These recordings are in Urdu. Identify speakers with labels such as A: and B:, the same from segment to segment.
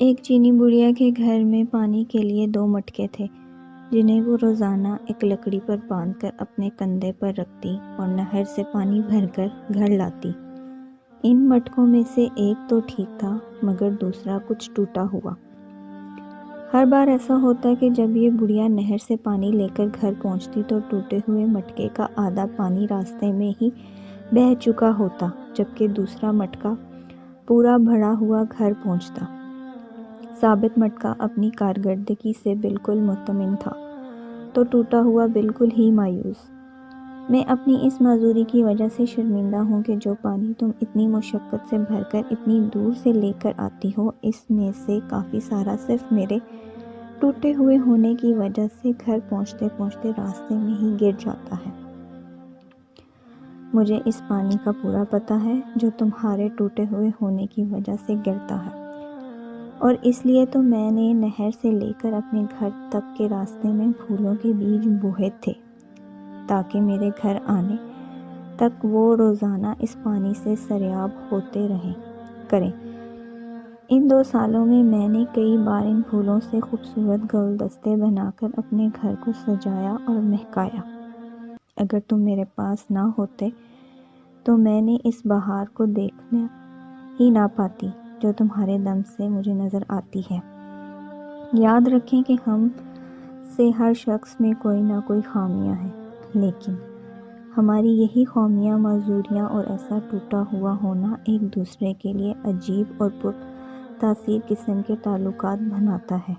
A: ایک چینی بڑھیا کے گھر میں پانی کے لیے 2 مٹکے تھے جنہیں وہ روزانہ ایک لکڑی پر باندھ کر اپنے کندھے پر رکھتی اور نہر سے پانی بھر کر گھر لاتی۔ ان مٹکوں میں سے ایک تو ٹھیک تھا مگر دوسرا کچھ ٹوٹا ہوا۔ ہر بار ایسا ہوتا کہ جب یہ بڑھیا نہر سے پانی لے کر گھر پہنچتی تو ٹوٹے ہوئے مٹکے کا آدھا پانی راستے میں ہی بہہ چکا ہوتا، جبکہ دوسرا مٹکا پورا بھرا ہوا گھر پہنچتا۔ ثابت مٹکا اپنی کارکردگی سے بالکل مطمئن تھا تو ٹوٹا ہوا بالکل ہی مایوس۔ میں اپنی اس معذوری کی وجہ سے شرمندہ ہوں کہ جو پانی تم اتنی مشقت سے بھر کر اتنی دور سے لے کر آتی ہو، اس میں سے کافی سارا صرف میرے ٹوٹے ہوئے ہونے کی وجہ سے گھر پہنچتے پہنچتے راستے میں ہی گر جاتا ہے۔ مجھے اس پانی کا پورا پتہ ہے جو تمہارے ٹوٹے ہوئے ہونے کی وجہ سے گرتا ہے، اور اس لیے تو میں نے نہر سے لے کر اپنے گھر تک کے راستے میں پھولوں کے بیج بوئے تھے تاکہ میرے گھر آنے تک وہ روزانہ اس پانی سے سیراب ہوتے کریں۔ ان 2 سالوں میں نے کئی بار ان پھولوں سے خوبصورت گلدستے بنا کر اپنے گھر کو سجایا اور مہکایا۔ اگر تم میرے پاس نہ ہوتے تو میں نے اس بہار کو دیکھنا ہی نہ پاتی جو تمہارے دم سے مجھے نظر آتی ہے۔ یاد رکھیں کہ ہم سے ہر شخص میں کوئی نہ کوئی خامیاں ہیں، لیکن ہماری یہی خامیاں، معذوریاں اور ایسا ٹوٹا ہوا ہونا ایک دوسرے کے لیے عجیب اور پر تاثیر قسم کے تعلقات بناتا ہے۔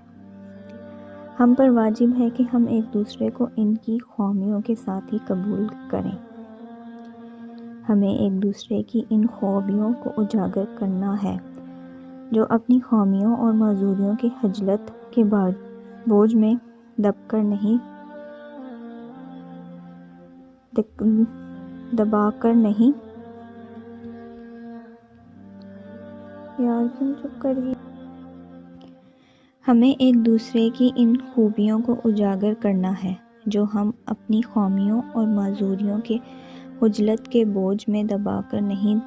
A: ہم پر واجب ہے کہ ہم ایک دوسرے کو ان کی خامیوں کے ساتھ ہی قبول کریں۔ ہمیں ایک دوسرے کی ان خوبیوں کو اجاگر کرنا ہے جو اپنی خامیوں اور معذوریوں کے خجلت کے بوجھ میں دبا کر نہیں۔ ہمیں ایک دوسرے کی ان خوبیوں کو اجاگر کرنا ہے جو ہم اپنی خامیوں اور معذوریوں کے خجلت کے بوجھ میں دبا کر نہیں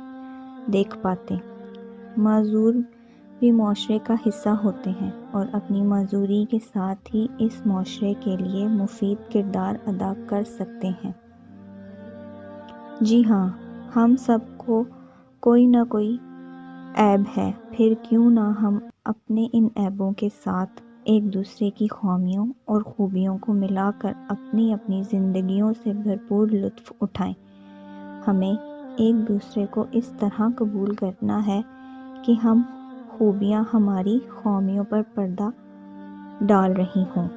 A: دیکھ پاتے۔ معذور بھی معاشرے کا حصہ ہوتے ہیں اور اپنی معذوری کے ساتھ ہی اس معاشرے کے لیے مفید کردار ادا کر سکتے ہیں۔ جی ہاں، ہم سب کو کوئی نہ کوئی عیب ہے، پھر کیوں نہ ہم اپنے ان عیبوں کے ساتھ ایک دوسرے کی خامیوں اور خوبیوں کو ملا کر اپنی اپنی زندگیوں سے بھرپور لطف اٹھائیں۔ ہمیں ایک دوسرے کو اس طرح قبول کرنا ہے کہ ہم خوبیاں ہماری خامیوں پر پردہ ڈال رہی ہوں۔